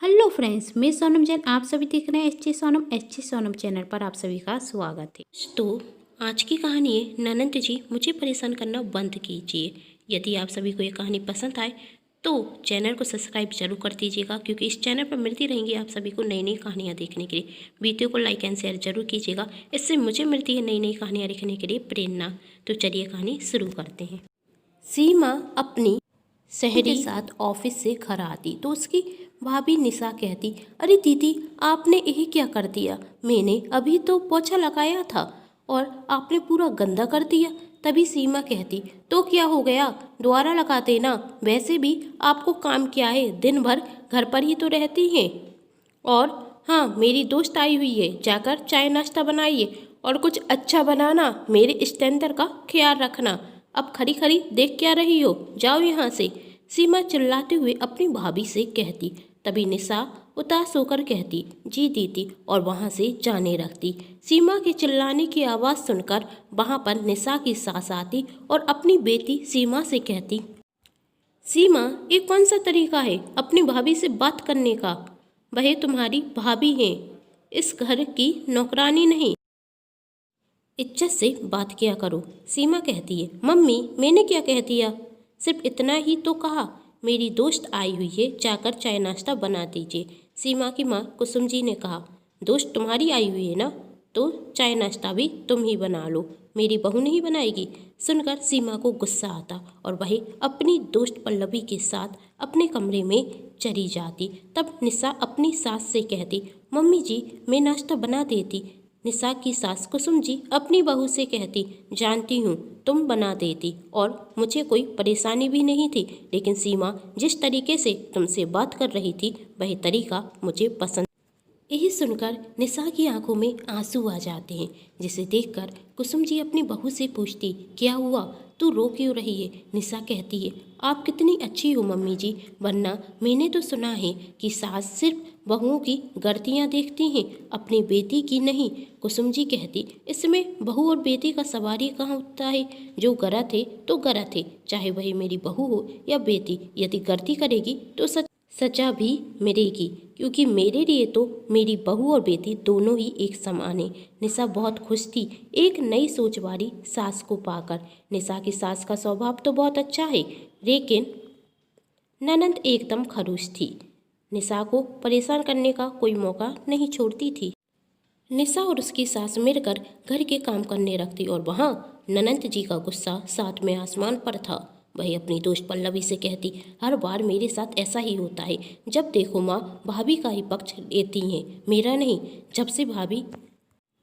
Hello friends, मैं सोनम जैन। आप सभी देख रहे हैं एच जी सोनम चैनल पर। आप सभी का स्वागत है। तो आज की कहानी है ननंद जी मुझे परेशान करना बंद कीजिए। यदि आप सभी को ये कहानी पसंद आए तो चैनल को सब्सक्राइब जरूर कर दीजिएगा, क्योंकि इस चैनल पर मिलती रहेंगी आप सभी को नई नई कहानियाँ देखने के लिए। वीडियो को लाइक एंड शेयर जरूर कीजिएगा, इससे मुझे मिलती है नई नई कहानियाँ लिखने के लिए प्रेरणा। तो चलिए कहानी शुरू करते हैं। सीमा अपनी सहेली के साथ ऑफिस से घर आती तो उसकी भाभी निशा कहती, अरे दीदी, आपने यही क्या कर दिया? मैंने अभी तो पोछा लगाया था और आपने पूरा गंदा कर दिया। तभी सीमा कहती, तो क्या हो गया, दोबारा लगा देना। वैसे भी आपको काम क्या है, दिन भर घर पर ही तो रहती हैं। और हाँ, मेरी दोस्त आई हुई है, जाकर चाय नाश्ता बनाइए और कुछ अच्छा बनाना। मेरे स्टैंडर्ड का ख्याल रखना। अब खड़ी खड़ी देख क्या रही हो, जाओ यहाँ से। सीमा चिल्लाते हुए अपनी भाभी से कहती। तभी निशा उदास होकर कहती, जी दीदी, और वहाँ से जाने लगती। सीमा के चिल्लाने की आवाज़ सुनकर वहाँ पर निशा की सास आती और अपनी बेटी सीमा से कहती, सीमा, ये कौन सा तरीका है अपनी भाभी से बात करने का? वह तुम्हारी भाभी हैं, इस घर की नौकरानी नहीं। इज्जत से बात किया करो। सीमा कहती है, मम्मी मैंने क्या कह दिया? सिर्फ इतना ही तो कहा। मेरी दोस्त आई हुई है, जाकर चाय नाश्ता बना दीजिए। सीमा की माँ कुसुम जी ने कहा, दोस्त तुम्हारी आई हुई है ना, तो चाय नाश्ता भी तुम ही बना लो, मेरी बहू नहीं बनाएगी। सुनकर सीमा को गुस्सा आता और वह अपनी दोस्त पल्लवी के साथ अपने कमरे में चली जाती। तब निशा अपनी सास से कहती, मम्मी जी मैं नाश्ता बना देती। निशा की सास कुसुम जी अपनी बहू से कहती, जानती हूँ तुम बना देती और मुझे कोई परेशानी भी नहीं थी, लेकिन सीमा जिस तरीके से तुमसे बात कर रही थी वह तरीका मुझे पसंद। यही सुनकर निशा की आंखों में आंसू आ जाते हैं, जिसे देखकर कुसुम जी अपनी बहू से पूछती, क्या हुआ, तू रो क्यों रही है? निशा कहती है, आप कितनी अच्छी हो मम्मी जी, वरना मैंने तो सुना है कि सास सिर्फ बहुओं की गलतियां देखती हैं, अपनी बेटी की नहीं। कुसुम जी कहती, इसमें बहू और बेटी का सवाल ही कहाँ उठता है? जो गलत है तो गलत है, चाहे वही मेरी बहू हो या बेटी। यदि गलती करेगी तो सजा भी मिलेगी, क्योंकि मेरे लिए तो मेरी बहू और बेटी दोनों ही एक समान है। निशा बहुत खुश थी एक नई सोच वाली सास को पाकर। निशा की सास का स्वभाव तो बहुत अच्छा है, लेकिन ननंद एकदम खड़ूस थी। निशा को परेशान करने का कोई मौका नहीं छोड़ती थी। निशा और उसकी सास मिलकर घर के काम करने लगती और वहाँ ननंद जी का गुस्सा साथ में आसमान पर था। वही अपनी दोस्त पल्लवी से कहती, हर बार मेरे साथ ऐसा ही होता है, जब देखो माँ भाभी का ही पक्ष लेती हैं, मेरा नहीं। जब से भाभी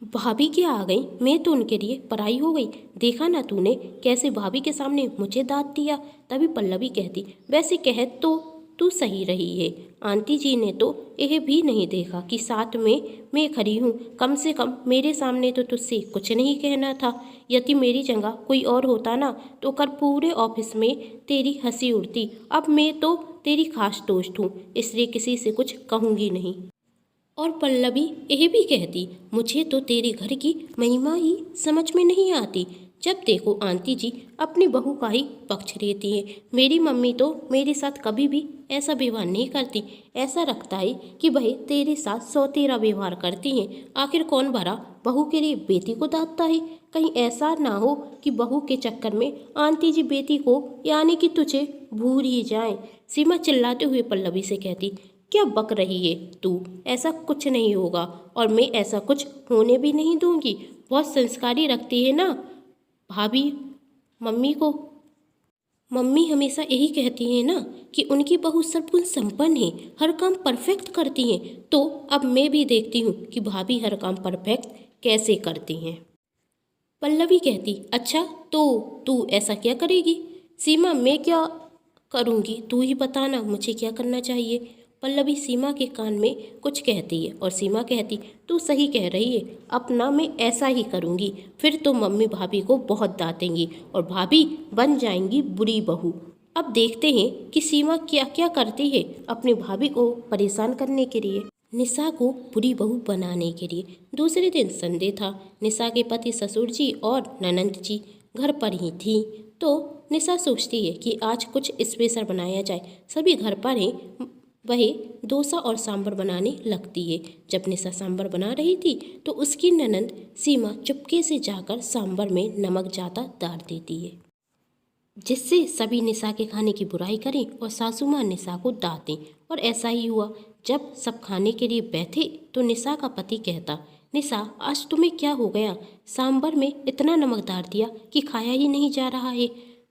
भाभी क्या आ गई, मैं तो उनके लिए पराई हो गई। देखा ना तूने कैसे भाभी के सामने मुझे दांत दिया। तभी पल्लवी कहती, वैसे कह तो तू सही रही है, आंटी जी ने तो यह भी नहीं देखा कि साथ में मैं खड़ी हूँ। कम से कम मेरे सामने तो तुझसे कुछ नहीं कहना था। यदि मेरी जगह कोई और होता ना तो कर पूरे ऑफिस में तेरी हंसी उड़ती। अब मैं तो तेरी खास दोस्त हूँ, इसलिए किसी से कुछ कहूँगी नहीं। और पल्लवी यह भी कहती, मुझे तो तेरे घर की महिमा ही समझ में नहीं आती। जब देखो आंटी जी अपनी बहू का ही पक्ष लेती है। मेरी मम्मी तो मेरे साथ कभी भी ऐसा व्यवहार नहीं करती। ऐसा लगता है कि वह तेरे साथ सौतेरा व्यवहार करती हैं। आखिर कौन भरा बहू के लिए बेटी को दांतता है? कहीं ऐसा ना हो कि बहू के चक्कर में आंटी जी बेटी को यानी कि तुझे भूल ही जाए। सीमा चिल्लाते हुए पल्लवी से कहती, क्या बक रही है तू? ऐसा कुछ नहीं होगा और मैं ऐसा कुछ होने भी नहीं दूंगी। बहुत संस्कारी रखती है ना भाभी मम्मी को। मम्मी हमेशा यही कहती है ना कि उनकी बहू सर्वगुण संपन्न है, हर काम परफेक्ट करती हैं। तो अब मैं भी देखती हूँ कि भाभी हर काम परफेक्ट कैसे करती हैं। पल्लवी कहती, अच्छा तो तू ऐसा क्या करेगी? सीमा, मैं क्या करूँगी तू ही बताना, मुझे क्या करना चाहिए? पल्लवी सीमा के कान में कुछ कहती है और सीमा कहती, तू सही कह रही है, अपना मैं ऐसा ही करूँगी। फिर तो मम्मी भाभी को बहुत डांटेंगी और भाभी बन जाएंगी बुरी बहू। अब देखते हैं कि सीमा क्या क्या करती है अपनी भाभी को परेशान करने के लिए, निशा को बुरी बहू बनाने के लिए। दूसरे दिन संडे था। निशा के पति ससुर जी और ननंद जी घर पर ही थी। तो निशा सोचती है कि आज कुछ स्पेशल बनाया जाए, सभी घर पर हैं। वह डोसा और सांभर बनाने लगती है। जब निशा सांभर बना रही थी तो उसकी ननद सीमा चुपके से जाकर सांभर में नमक ज़्यादा डाल देती है, जिससे सभी निशा के खाने की बुराई करें और सासू माँ निशा को डांटें। और ऐसा ही हुआ। जब सब खाने के लिए बैठे तो निशा का पति कहता, निशा आज तुम्हें क्या हो गया, सांभर में इतना नमक डाल दिया कि खाया ही नहीं जा रहा है।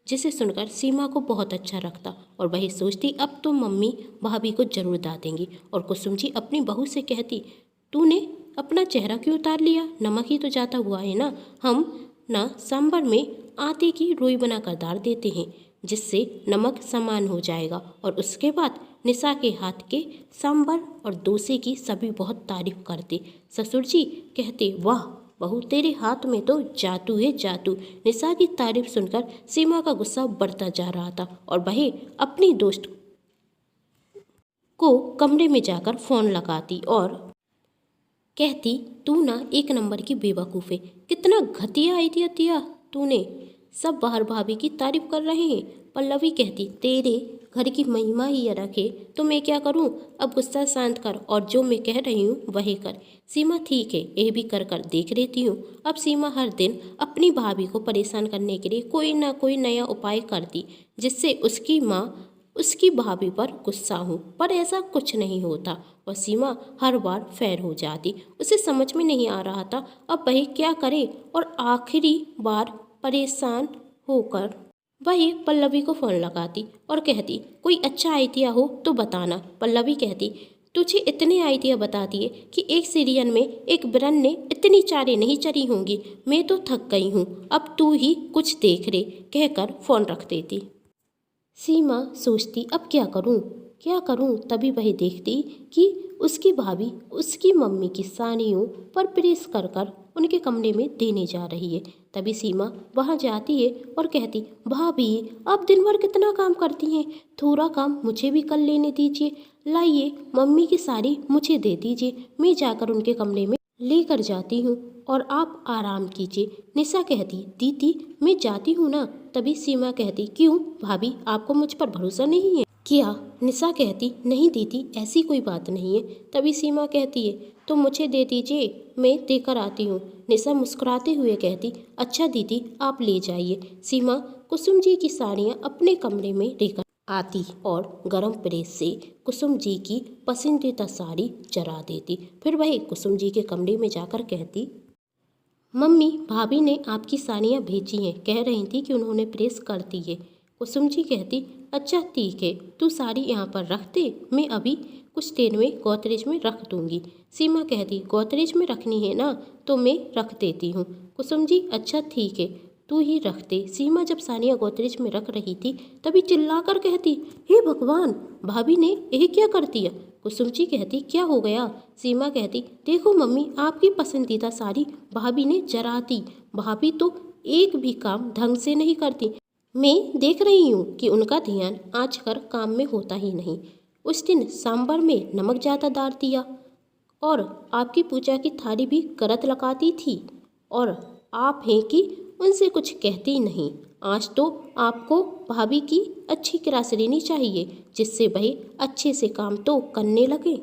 जिसे सुनकर सीमा को बहुत अच्छा लगता और वही सोचती अब तो मम्मी भाभी को जरूर डांटेंगी। और कुसुम जी अपनी बहू से कहती, तूने अपना चेहरा क्यों उतार लिया, नमक ही तो जाता हुआ है ना, हम ना सांभर में आटे की रोई बनाकर डाल देते हैं, जिससे नमक समान हो जाएगा। और उसके बाद निशा के हाथ के सांभर और डोसे की सभी बहुत तारीफ करते। ससुर जी कहते, वाह बहू तेरे हाथ में तो जादू है जादू। निशा की तारीफ सुनकर सीमा का गुस्सा बढ़ता जा रहा था और वह अपनी दोस्त को कमरे में जाकर फोन लगाती और कहती, तू ना एक नंबर की बेवकूफ़ है, कितना घटिया आइडिया दिया तूने। सब बाहर भाभी की तारीफ कर रहे हैं। पल्लवी कहती, तेरे घर की महिमा ही ये रखे तो मैं क्या करूं, अब गुस्सा शांत कर और जो मैं कह रही हूं वही कर। सीमा ठीक है, यह भी कर कर देख लेती हूँ। अब सीमा हर दिन अपनी भाभी को परेशान करने के लिए कोई ना कोई नया उपाय करती, जिससे उसकी माँ उसकी भाभी पर गुस्सा हो, पर ऐसा कुछ नहीं होता और सीमा हर बार फेर हो जाती। उसे समझ में नहीं आ रहा था अब वह क्या करे और आखिरी बार परेशान होकर वही पल्लवी को फ़ोन लगाती और कहती, कोई अच्छा आइडिया हो तो बताना। पल्लवी कहती, तुझे इतने आइडिया बता दिए कि एक सीरियल में एक बिरन ने इतनी चारें नहीं चरी होंगी, मैं तो थक गई हूँ, अब तू ही कुछ देख रे, कहकर फ़ोन रख देती। सीमा सोचती अब क्या करूं, तभी वह देखती कि उसकी भाभी उसकी मम्मी की साड़ियों पर प्रेस कर कर उनके कमरे में देने जा रही है। तभी सीमा वहां जाती है और कहती, भाभी आप दिन भर कितना काम करती हैं, थोड़ा काम मुझे भी कर लेने दीजिए, लाइए मम्मी की साड़ी मुझे दे दीजिए, मैं जाकर उनके कमरे में लेकर जाती हूँ और आप आराम कीजिए। निशा कहती, दीदी मैं जाती हूँ ना। तभी सीमा कहती, क्यों भाभी आपको मुझ पर भरोसा नहीं है क्या? निशा कहती, नहीं दीदी ऐसी कोई बात नहीं है। तभी सीमा कहती है, तो मुझे दे दीजिए, मैं देकर आती हूँ। निशा मुस्कुराते हुए कहती, अच्छा दीदी आप ले जाइए। सीमा कुसुम जी की साड़ियाँ अपने कमरे में लेकर आती और गरम प्रेस से कुसुम जी की पसंदीदा साड़ी जरा देती। फिर वह कुसुम जी के कमरे में जाकर कहती, मम्मी भाभी ने आपकी साड़ियाँ भेजी हैं, कह रही थी कि उन्होंने प्रेस कर दी है। कुसुम जी कहती, अच्छा ठीक है, तू साड़ी यहाँ पर रख दे, मैं अभी कुछ देर में गोदरेज में रख दूँगी। सीमा कहती, गोदरेज में रखनी है ना, तो मैं रख देती हूँ। कुसुम जी, अच्छा ठीक है, तू ही रख दे। सीमा जब सानिया गोदरेज में रख रही थी तभी चिल्लाकर कहती, हे भगवान भाभी ने यह क्या कर दिया। कुसुम जी कहती, क्या हो गया? सीमा कहती, देखो मम्मी आपकी पसंदीदा साड़ी भाभी ने जरा दी, भाभी तो एक भी काम ढंग से नहीं करती, मैं देख रही हूँ कि उनका ध्यान आजकल काम में होता ही नहीं। उस दिन सांभर में नमक ज़्यादा डाल दिया और आपकी पूजा की थाली भी गलत लगाती थी और आप हैं कि उनसे कुछ कहती ही नहीं। आज तो आपको भाभी की अच्छी क्लास लेनी चाहिए, जिससे वह अच्छे से काम तो करने लगे।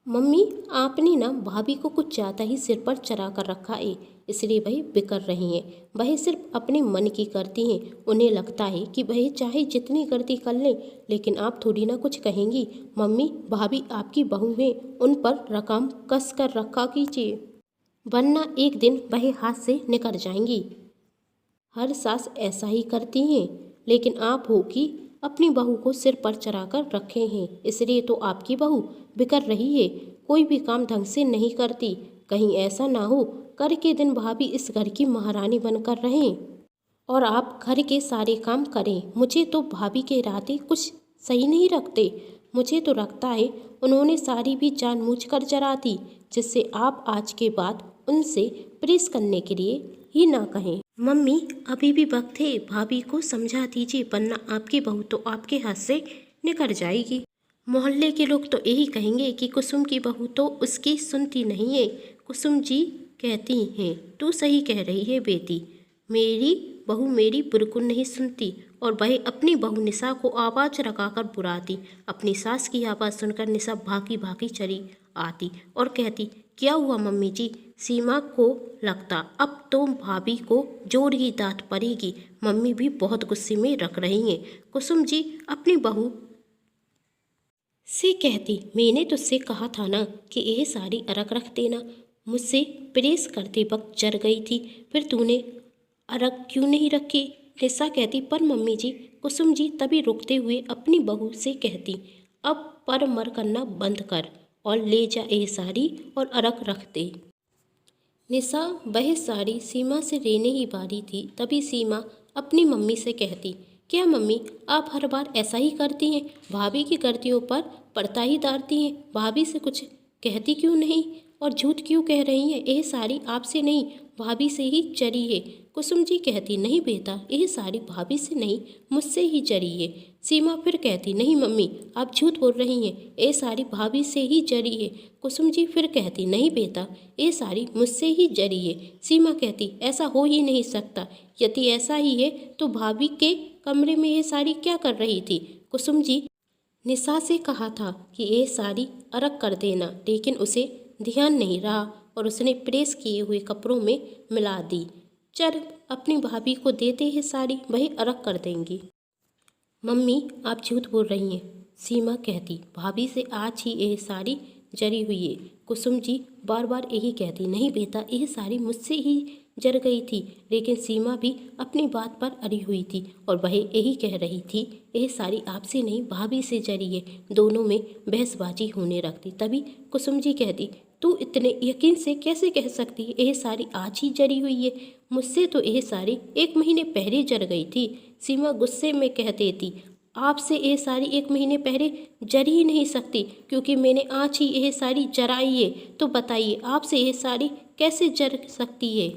मम्मी आपने ना भाभी को कुछ ज़्यादा ही सिर पर चढ़ा कर रखा है, इसलिए वह बिकर रही हैं। वह सिर्फ अपने मन की करती हैं। उन्हें लगता है कि वह चाहे जितनी गलती कर लें, लेकिन आप थोड़ी ना कुछ कहेंगी। मम्मी भाभी आपकी बहू हैं, उन पर रकम कस कर रखा कीजिए, वरना एक दिन वह हाथ से निकल जाएंगी। हर सास ऐसा ही करती हैं, लेकिन आप हो कि अपनी बहू को सिर पर चढ़ाकर रखे हैं, इसलिए तो आपकी बहू बिकर रही है, कोई भी काम ढंग से नहीं करती। कहीं ऐसा ना हो कर के दिन भाभी इस घर की महारानी बनकर रहें और आप घर के सारे काम करें। मुझे तो भाभी के इरादे कुछ सही नहीं रखते। मुझे तो लगता है उन्होंने सारी भी जानबूझकर जरा दी, जिससे आप आज के बाद उनसे प्रेस करने के लिए ही ना कहें। मम्मी अभी भी वक्त है, भाभी को समझा दीजिए, वरना आपकी बहू तो आपके हाथ से निकल जाएगी। मोहल्ले के लोग तो यही कहेंगे कि कुसुम की बहू तो उसकी सुनती नहीं है। कुसुम जी कहती हैं, तू सही कह रही है बेटी, मेरी बहू मेरी बिल्कुल नहीं सुनती और वह अपनी बहू निशा को आवाज़ लगाकर बुलाती। अपनी सास की आवाज़ सुनकर निशा भागी भागी चली आती और कहती, क्या हुआ मम्मी जी? सीमा को लगता अब तो भाभी को जोर की दांत पड़ेगी। मम्मी भी बहुत गुस्से में रख रही हैं। कुसुम जी अपनी बहू से कहती, मैंने तुझसे कहा था ना कि यह साड़ी अरग रख देना। मुझसे प्रेस करते वक्त जर गई थी, फिर तूने अरग क्यों नहीं रखी? निशा कहती, पर मम्मी जी। कुसुम जी तभी रुकते हुए अपनी बहू से कहती, अब पर मर करना बंद कर और ले जा ये साड़ी और अरग रख दे। निशा वह साड़ी सीमा से लेने ही वाली थी, तभी सीमा अपनी मम्मी से कहती, क्या मम्मी आप हर बार ऐसा ही करती हैं? भाभी की गलतियों पर पर्दा ही डालती हैं। भाभी से कुछ कहती क्यों नहीं और झूठ क्यों कह रही हैं? यह साड़ी आपसे नहीं भाभी से ही जरी है। कुसुम जी कहती, नहीं बेटा यह साड़ी भाभी से नहीं मुझसे ही जरी है। सीमा फिर कहती, नहीं मम्मी आप झूठ बोल रही हैं, ये साड़ी भाभी से ही जरी है। कुसुम जी फिर कहती, नहीं बेटा ये साड़ी मुझसे ही जरी है। सीमा कहती, ऐसा हो ही नहीं सकता। यदि ऐसा ही है तो भाभी के कमरे में ये साड़ी क्या कर रही थी? कुसुम जी निशा से कहा था कि ये साड़ी अरग कर देना, लेकिन उसे ध्यान नहीं रहा और उसने प्रेस किए हुए कपड़ों में मिला दी। चल अपनी भाभी को देते हैं साड़ी, वही अरग कर देंगी। मम्मी आप झूठ बोल रही हैं। सीमा कहती, भाभी से आज ही यह साड़ी जरी हुई है। कुसुम जी बार बार यही कहती, नहीं बेटा यह साड़ी मुझसे ही जर गई थी, लेकिन सीमा भी अपनी बात पर अड़ी हुई थी और वह यही कह रही थी, यह साड़ी आपसे नहीं भाभी से जरी है। दोनों में बहसबाजी होने लगती। तभी कुसुम जी कहती, तू इतने यकीन से कैसे कह सकती है यह साड़ी आज ही जरी हुई है? मुझसे तो यह साड़ी 1 महीने पहले जर गई थी। सीमा गुस्से में कह देती, आपसे यह साड़ी 1 महीने पहले जर ही नहीं सकती, क्योंकि मैंने आज ही यह साड़ी जराई है। तो बताइए आपसे यह साड़ी कैसे जर सकती है?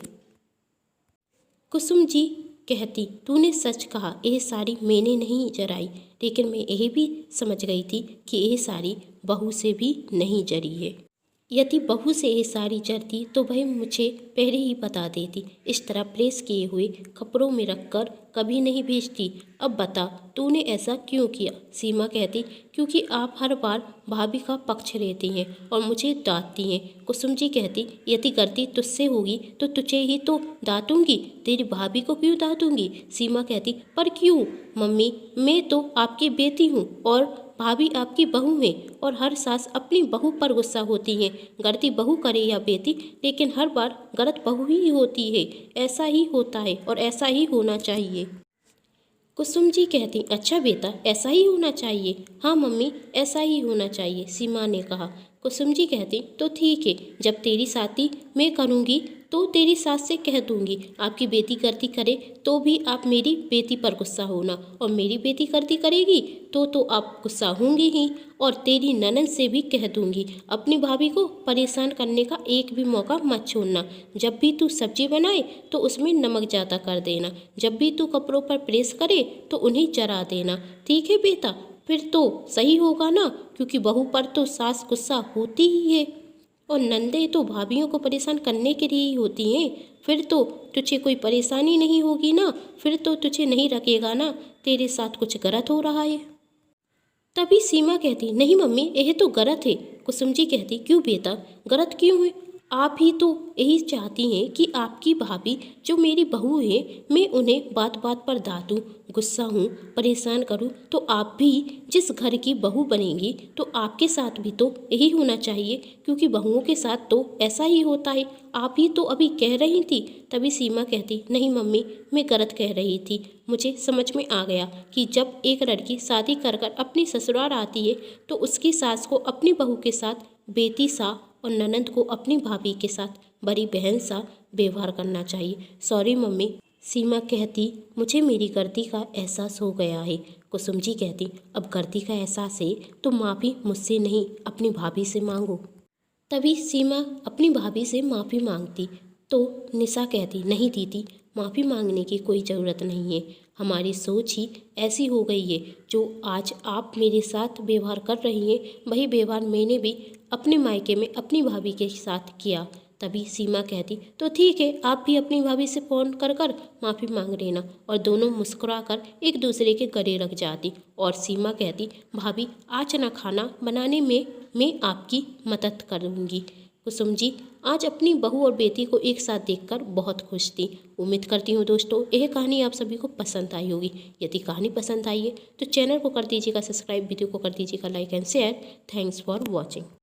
कुसुम जी कहती, तूने सच कहा, यह साड़ी मैंने नहीं जराई, लेकिन मैं यह भी समझ गई थी कि यह साड़ी बहू से भी नहीं जरी है। यदि बहू से ये साड़ी जरती तो वह मुझे पहले ही बता देती। इस तरह प्रेस किए हुए कपड़ों में रखकर कभी नहीं भेजती। अब बता तूने ऐसा क्यों किया? सीमा कहती, क्योंकि आप हर बार भाभी का पक्ष लेती हैं और मुझे डांटती हैं। कुसुम जी कहती, यदि गलती तुझसे होगी तो तुझे ही तो डांटूंगी, तेरी भाभी को क्यों डांटूंगी? सीमा कहती, पर क्यों मम्मी, मैं तो आपकी बेटी हूँ और भाभी आपकी बहू है और हर सास अपनी बहू पर गुस्सा होती हैं। गलती बहू करे या बेटी, लेकिन हर बार गलत बहू ही होती है। ऐसा ही होता है और ऐसा ही होना चाहिए। कुसुम जी कहती, अच्छा बेटा ऐसा ही होना चाहिए। हाँ मम्मी ऐसा ही होना चाहिए, सीमा ने कहा। कुसुम जी कहती, तो ठीक है, जब तेरी शादी मैं करूँगी तो तेरी सास से कह दूंगी, आपकी बेटी गलती करे तो भी आप मेरी बेटी पर गुस्सा होना, और मेरी बेटी गलती करेगी तो आप गुस्सा होंगी ही। और तेरी ननद से भी कह दूंगी, अपनी भाभी को परेशान करने का एक भी मौका मत छोड़ना। जब भी तू सब्जी बनाए तो उसमें नमक ज़्यादा कर देना। जब भी तू कपड़ों पर प्रेस करे तो उन्हें जरा देना। ठीक है बेटा? फिर तो सही होगा ना, क्योंकि बहू पर तो सास गुस्सा होती ही है और नंदे तो भाभीियों को परेशान करने के लिए ही होती हैं। फिर तो तुझे कोई परेशानी नहीं होगी ना, फिर तो तुझे नहीं रखेगा ना, तेरे साथ कुछ गलत हो रहा है। तभी सीमा कहती, नहीं मम्मी यह तो गलत है। कुसुम जी कहती, क्यों बेटा गलत क्यों है? आप ही तो यही चाहती हैं कि आपकी भाभी जो मेरी बहू है, मैं उन्हें बात बात पर डांटूं, गुस्सा हूँ, परेशान करूँ। तो आप भी जिस घर की बहू बनेंगी तो आपके साथ भी तो यही होना चाहिए, क्योंकि बहुओं के साथ तो ऐसा ही होता है। आप ही तो अभी कह रही थी। तभी सीमा कहती, नहीं मम्मी मैं गलत कह रही थी। मुझे समझ में आ गया कि जब एक लड़की शादी कर कर अपनी ससुराल आती है तो उसकी सास को अपनी बहू के साथ बेटी सा और ननद को अपनी भाभी के साथ बड़ी बहन सा व्यवहार करना चाहिए। Sorry mummy. सीमा कहती, मुझे मेरी गलती का एहसास हो गया है। कुसुम जी कहती, अब गलती का एहसास है तो माफ़ी मुझसे नहीं अपनी भाभी से मांगो। तभी सीमा अपनी भाभी से माफ़ी मांगती तो निशा कहती, नहीं दीदी माफ़ी मांगने की कोई ज़रूरत नहीं है, हमारी सोच ही ऐसी हो गई है। जो आज आप मेरे साथ व्यवहार कर रही हैं वही व्यवहार मैंने भी अपने मायके में अपनी भाभी के साथ किया तभी सीमा कहती, तो ठीक है, आप भी अपनी भाभी से फ़ोन कर कर माफ़ी मांग लेना। और दोनों मुस्कुराकर एक दूसरे के गले लग जाती और सीमा कहती, भाभी आज ना खाना बनाने में मैं आपकी मदद करूँगी। कुसुम जी आज अपनी बहू और बेटी को एक साथ देखकर बहुत खुश थी। उम्मीद करती हूँ दोस्तों यह कहानी आप सभी को पसंद आई होगी। यदि कहानी पसंद आई है तो चैनल को कर दीजिएगा सब्सक्राइब, वीडियो को कर दीजिएगा like and share. Thanks for watching.